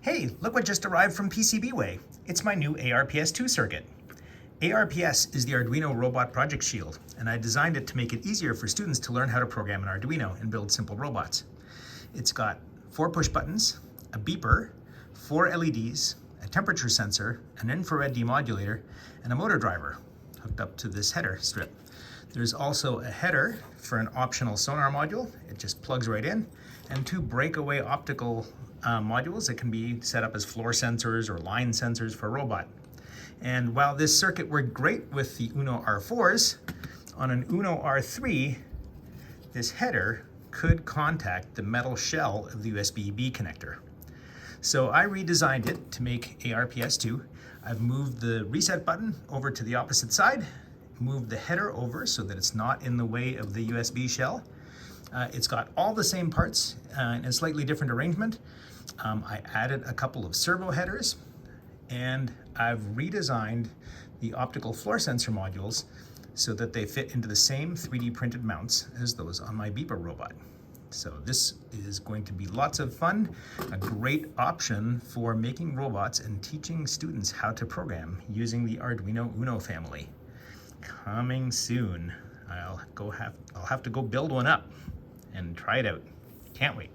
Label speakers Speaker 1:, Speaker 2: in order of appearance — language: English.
Speaker 1: Hey, look what just arrived from PCBWay. It's my new ARPS2 circuit. ARPS is the Arduino Robot Project Shield, and I designed it to make it easier for students to learn how to program an Arduino and build simple robots. It's got 4 push buttons, a beeper, 4 LEDs, a temperature sensor, an infrared demodulator, and a motor driver hooked up to this header strip. There's also a header for an optional sonar module. It just plugs right in, and 2 breakaway optical modules that can be set up as floor sensors or line sensors for a robot. And while this circuit worked great with the UNO R4s, on an UNO R3, this header could contact the metal shell of the USB-B connector. So I redesigned it to make ARPS2. I've moved the reset button over to the opposite side, moved the header over so that it's not in the way of the USB shell. It's got all the same parts in a slightly different arrangement. I added a couple of servo headers, and I've redesigned the optical floor sensor modules so that they fit into the same 3D printed mounts as those on my beeper robot. So this is going to be lots of fun, a great option for making robots and teaching students how to program using the Arduino UNO family. Coming soon. I'll have to go build one up and try it out. Can't wait.